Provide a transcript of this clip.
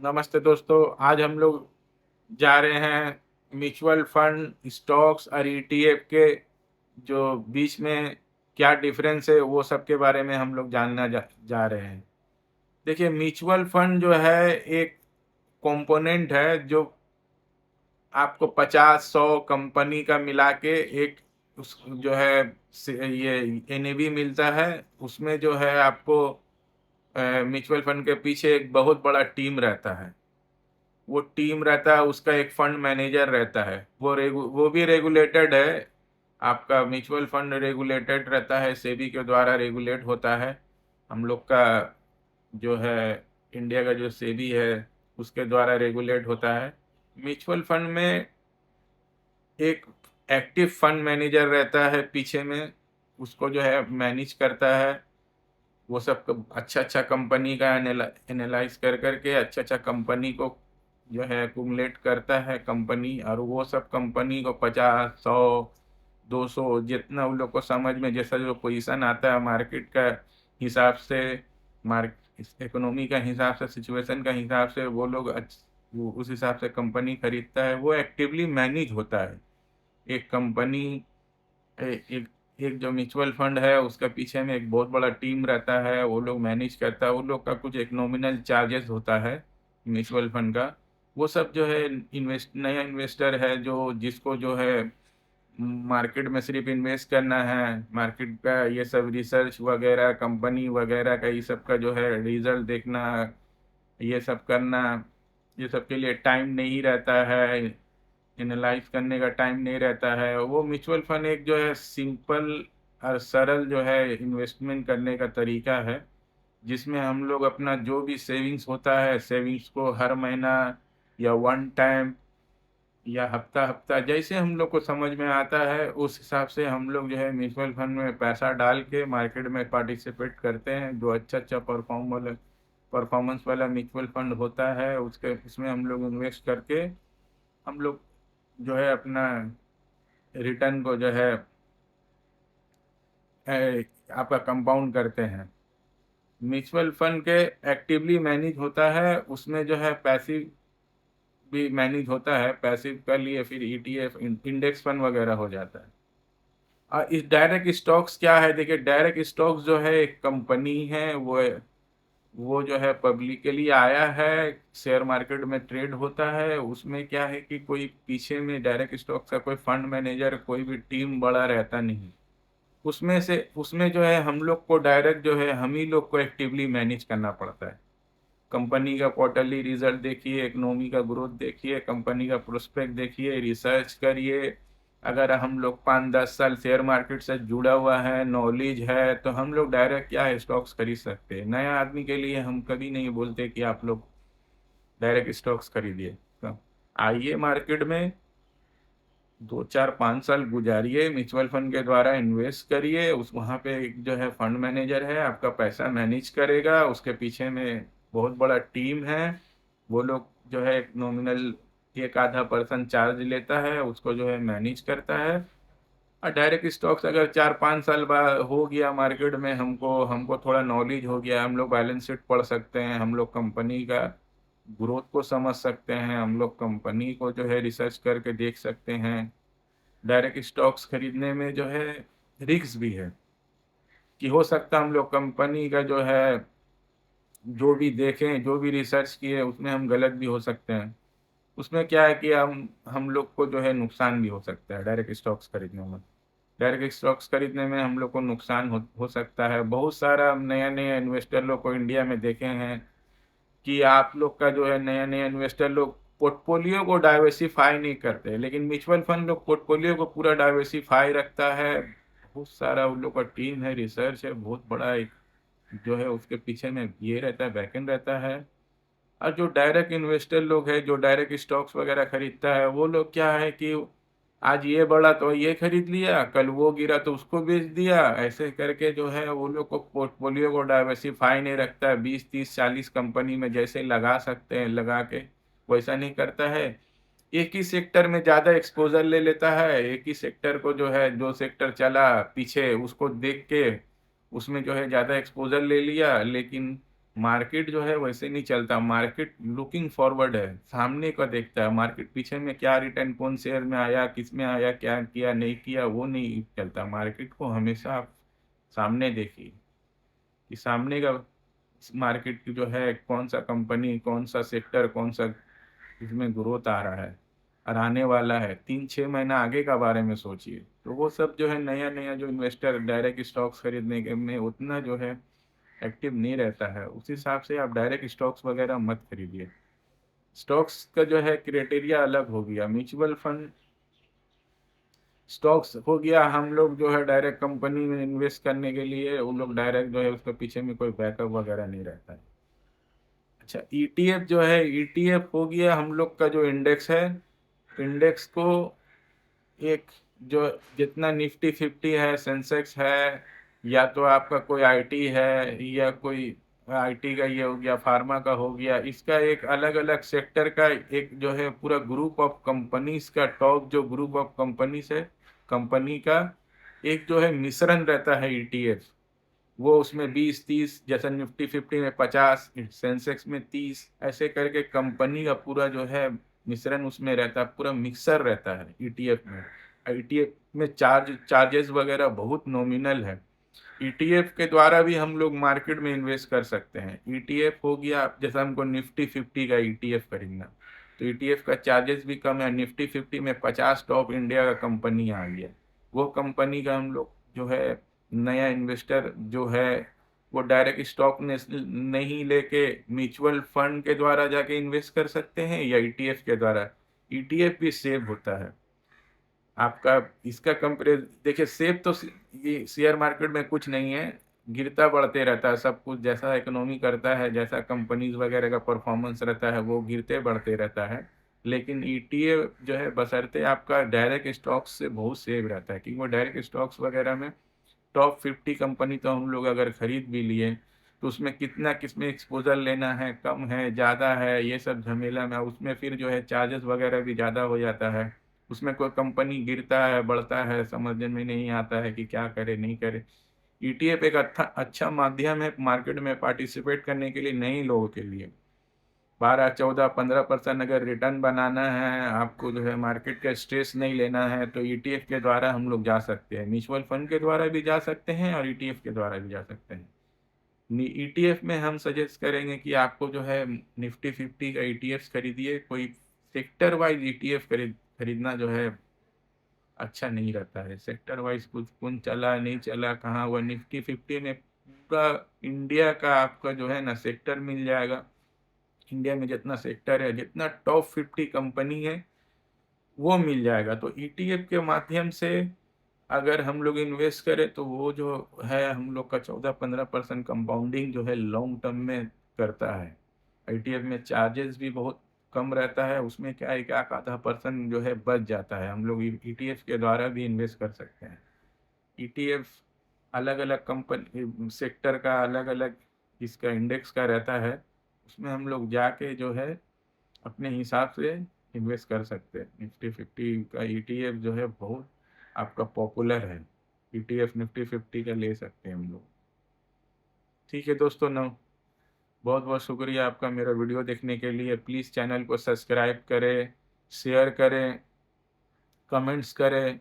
नमस्ते दोस्तों। आज हम लोग जा रहे हैं म्यूचुअल फंड, स्टॉक्स और ईटीएफ के जो बीच में क्या डिफरेंस है वो सब के बारे में हम लोग जानना जा रहे हैं। देखिए, म्यूचुअल फंड जो है एक कंपोनेंट है जो आपको 50-100 कंपनी का मिला के एक उस जो है ये एनएवी मिलता है। उसमें जो है आपको म्यूचुअल फंड के पीछे एक बहुत बड़ा टीम रहता है। वो टीम रहता है, उसका एक फंड मैनेजर रहता है, वो भी रेगुलेटेड है। आपका म्यूचुअल फंड रेगुलेटेड रहता है, सेबी के द्वारा रेगुलेट होता है। हम लोग का जो है इंडिया का जो सेबी है उसके द्वारा रेगुलेट होता है। म्यूचुअल फंड में एक एक्टिव फंड मैनेजर रहता है पीछे में, उसको जो है मैनेज करता है। वो सब अच्छा अच्छा कंपनी का एनालाइज कर करके अच्छा अच्छा कंपनी को जो है एक्युमुलेट करता है कंपनी, और वो सब कंपनी को 50, 100, 200 जितना उन लोग को समझ में जैसा जो पोजीशन आता है मार्केट का हिसाब से, मार्केट इकोनॉमी का हिसाब से, सिचुएशन का हिसाब से वो लोग वो उस हिसाब से कंपनी खरीदता है। वो एक्टिवली मैनेज होता है। एक कंपनी एक एक जो म्यूचुअल फंड है उसका पीछे में एक बहुत बड़ा टीम रहता है, वो लोग मैनेज करता है। वो लोग का कुछ एक नॉमिनल चार्जेस होता है म्यूचुअल फंड का। वो सब जो है नया इन्वेस्टर है जो जिसको जो है मार्केट में सिर्फ इन्वेस्ट करना है, मार्केट का ये सब रिसर्च वगैरह, कंपनी वगैरह का ये सब का जो है रिजल्ट देखना, ये सब करना, ये सब के लिए टाइम नहीं रहता है, एनालाइज करने का टाइम नहीं रहता है। वो म्यूचुअल फंड एक जो है सिंपल और सरल जो है इन्वेस्टमेंट करने का तरीका है, जिसमें हम लोग अपना जो भी सेविंग्स होता है, सेविंग्स को हर महीना या वन टाइम या हफ्ता हफ्ता जैसे हम लोग को समझ में आता है उस हिसाब से हम लोग जो है म्यूचुअल फंड में पैसा डाल के मार्केट में पार्टिसिपेट करते हैं। जो अच्छा अच्छा परफॉर्मेंस वाला म्यूचुअल फंड होता है उसके उसमें हम लोग इन्वेस्ट करके हम लोग जो है अपना रिटर्न को जो है आपका कंपाउंड करते हैं। म्यूचुअल फंड के एक्टिवली मैनेज होता है, उसमें जो है पैसिव भी मैनेज होता है। पैसिव कर लिए फिर ईटीएफ इंडेक्स फंड वगैरह हो जाता है। और इस डायरेक्ट स्टॉक्स क्या है, देखिए डायरेक्ट स्टॉक्स जो है एक कंपनी है, वो जो है पब्लिकली आया है, शेयर मार्केट में ट्रेड होता है। उसमें क्या है कि कोई पीछे में डायरेक्ट स्टॉक्स का कोई फंड मैनेजर, कोई भी टीम बड़ा रहता नहीं। उसमें जो है हम लोग को डायरेक्ट जो है हम ही लोग को एक्टिवली मैनेज करना पड़ता है। कंपनी का क्वार्टरली रिजल्ट देखिए, इकोनॉमी का ग्रोथ देखिए, कंपनी का प्रोस्पेक्ट देखिए, रिसर्च करिए। अगर हम लोग 5-10 साल शेयर मार्केट से जुड़ा हुआ है, नॉलेज है, तो हम लोग डायरेक्ट क्या है स्टॉक्स खरीद सकते हैं। नया आदमी के लिए हम कभी नहीं बोलते कि आप लोग डायरेक्ट स्टॉक्स खरीदिए। तो आइए मार्केट में 2-4-5 साल गुजारिए, म्यूचुअल फंड के द्वारा इन्वेस्ट करिए। उस वहाँ पे एक जो है फंड मैनेजर है आपका पैसा मैनेज करेगा, उसके पीछे में बहुत बड़ा टीम है। वो लोग जो है एक नॉमिनल एक आधा परसेंट चार्ज लेता है, उसको जो है मैनेज करता है। और डायरेक्ट स्टॉक्स अगर 4-5 साल बाद हो गया मार्केट में, हमको हमको थोड़ा नॉलेज हो गया, हम लोग बैलेंस शीट पढ़ सकते हैं, हम लोग कंपनी का ग्रोथ को समझ सकते हैं, हम लोग कंपनी को जो है रिसर्च करके देख सकते हैं। डायरेक्ट स्टॉक्स खरीदने में जो है रिस्क भी है कि हो सकता है हम लोग कंपनी का जो है जो भी देखें, जो भी रिसर्च किए उसमें हम गलत भी हो सकते हैं। उसमें क्या है कि हम लोग को जो है नुकसान भी हो सकता है डायरेक्ट स्टॉक्स खरीदने में। डायरेक्ट स्टॉक्स खरीदने में हम लोग को नुकसान हो सकता है। बहुत सारा नया नया इन्वेस्टर लोग को इंडिया में देखे हैं कि आप लोग का जो है नया नया इन्वेस्टर लोग पोर्टफोलियो को डाइवर्सिफाई नहीं करते, लेकिन म्यूचुअल फंड लोग पोर्टफोलियो को पूरा डाइवर्सिफाई रखता है। बहुत सारा उन लोग का टीम है, रिसर्च है, बहुत बड़ा एक जो है उसके पीछे में ये रहता है, बैकएंड रहता है। और जो डायरेक्ट इन्वेस्टर लोग हैं, जो डायरेक्ट स्टॉक्स वगैरह खरीदता है, वो लोग क्या है कि आज ये बढ़ा तो ये खरीद लिया, कल वो गिरा तो उसको बेच दिया। ऐसे करके जो है वो लोग को पोर्टफोलियो को डाइवर्सिफाई नहीं रखता है। 20-30-40 कंपनी में जैसे लगा सकते हैं लगा के वैसा नहीं करता है। एक ही सेक्टर में ज़्यादा एक्सपोजर ले लेता है। एक ही सेक्टर को जो है, जो सेक्टर चला पीछे उसको देख के उसमें जो है ज़्यादा एक्सपोजर ले लिया, लेकिन मार्केट जो है वैसे नहीं चलता, मार्केट लुकिंग फॉरवर्ड है, सामने का देखता है। मार्केट पीछे में क्या रिटर्न, कौन शेयर में आया, किस में आया, क्या किया नहीं किया, वो नहीं चलता। मार्केट को हमेशा आप सामने देखिए कि सामने का मार्केट की जो है कौन सा कंपनी, कौन सा सेक्टर, कौन सा इसमें ग्रोथ आ रहा है और आने वाला है, 3-6 महीना आगे का बारे में सोचिए। तो वो सब जो है नया नया जो इन्वेस्टर डायरेक्ट स्टॉक्स खरीदने के में उतना जो है एक्टिव नहीं रहता है, उस हिसाब से आप डायरेक्ट स्टॉक्स वगैरह मत खरीदिए। स्टॉक्स का जो है क्राइटेरिया अलग हो गया, म्यूचुअल फंड स्टॉक्स हो गया, हम लोग जो है डायरेक्ट कंपनी में इन्वेस्ट करने के लिए वो लोग डायरेक्ट जो है उसके पीछे में कोई बैकअप वगैरह नहीं रहता है। अच्छा, ईटीएफ जो है, ईटीएफ हो गया हम लोग का जो इंडेक्स है, इंडेक्स को एक जो जितना निफ्टी 50 है, सेंसेक्स है, या तो आपका कोई आईटी है, या कोई आईटी का ये हो गया, फार्मा का हो गया, इसका एक अलग अलग सेक्टर का एक जो है पूरा ग्रुप ऑफ कंपनीज का टॉप जो ग्रुप ऑफ कंपनीज है, कंपनी का एक जो है मिश्रण रहता है ईटीएफ। वो उसमें 20-30, जैसे निफ्टी 50 में 50, सेंसेक्स में 30, ऐसे करके कंपनी का पूरा जो है मिश्रण उसमें रहता है, पूरा मिक्सर रहता है ईटीएफ में। ईटीएफ में चार्जेस वगैरह बहुत नॉमिनल है। ईटीएफ के द्वारा भी हम लोग मार्केट में इन्वेस्ट कर सकते हैं। ईटीएफ हो गया, जैसे हमको निफ्टी 50 का ईटीएफ खरीदना, तो ईटीएफ का चार्जेस भी कम है। निफ्टी 50 में 50 टॉप इंडिया का कंपनी आ गया, वो कंपनी का हम लोग जो है नया इन्वेस्टर जो है वो डायरेक्ट स्टॉक ने नहीं लेके म्यूचुअल फंड के द्वारा जाके इन्वेस्ट कर सकते हैं, या ईटीएफ के द्वारा। ईटीएफ भी सेव होता है आपका। इसका कंपेयर देखिए, सेफ तो ये शेयर मार्केट में कुछ नहीं है, गिरता बढ़ते रहता है सब कुछ, जैसा इकोनॉमी करता है, जैसा कंपनीज वगैरह का परफॉर्मेंस रहता है, वो गिरते बढ़ते रहता है। लेकिन ईटीएफ जो है बशर्ते आपका डायरेक्ट स्टॉक्स से बहुत सेव रहता है, क्योंकि वो डायरेक्ट स्टॉक्स वगैरह में टॉप 50 कंपनी तो हम लोग अगर खरीद भी लिए, तो उसमें कितना किसमें एक्सपोजर लेना है, कम है ज़्यादा है, ये सब झमेला में उसमें फिर जो है चार्जेस वगैरह भी ज़्यादा हो जाता है। उसमें कोई कंपनी गिरता है बढ़ता है समझ में नहीं आता है कि क्या करे नहीं करे। ईटीएफ एक अच्छा अच्छा माध्यम है मार्केट में पार्टिसिपेट करने के लिए नए लोगों के लिए। 12, 14, 15% अगर रिटर्न बनाना है आपको, जो है मार्केट का स्ट्रेस नहीं लेना है, तो ईटीएफ के द्वारा हम लोग जा सकते हैं। म्यूचुअल फंड के द्वारा भी जा सकते हैं और ईटीएफ के द्वारा भी जा सकते हैं। ईटीएफ में हम सजेस्ट करेंगे कि आपको जो है निफ्टी 50 का ईटीएफ खरीदिए। कोई सेक्टर वाइज ईटीएफ खरीदना जो है अच्छा नहीं रहता है। सेक्टर वाइज कुछ कौन चला नहीं चला, कहाँ हुआ, निफ्टी 50 में पूरा इंडिया का आपका जो है ना सेक्टर मिल जाएगा। इंडिया में जितना सेक्टर है, जितना टॉप 50 कंपनी है, वो मिल जाएगा। तो ईटीएफ के माध्यम से अगर हम लोग इन्वेस्ट करें, तो वो जो है हम लोग का 14-15% कंपाउंडिंग जो है लॉन्ग टर्म में करता है। ईटीएफ में चार्जेस भी बहुत कम रहता है, उसमें क्या है कि ½ % जो है बच जाता है। हम लोग ईटीएफ के द्वारा भी इन्वेस्ट कर सकते हैं। ईटीएफ अलग अलग कंपनी सेक्टर का अलग अलग इसका इंडेक्स का रहता है, उसमें हम लोग जाके जो है अपने हिसाब से इन्वेस्ट कर सकते हैं। निफ्टी 50 का ईटीएफ जो है बहुत आपका पॉपुलर है, ईटीएफ निफ्टी 50 का ले सकते हैं हम लोग। ठीक है दोस्तों, न बहुत बहुत शुक्रिया आपका मेरा वीडियो देखने के लिए। प्लीज़ चैनल को सब्सक्राइब करें, शेयर करें, कमेंट्स करें।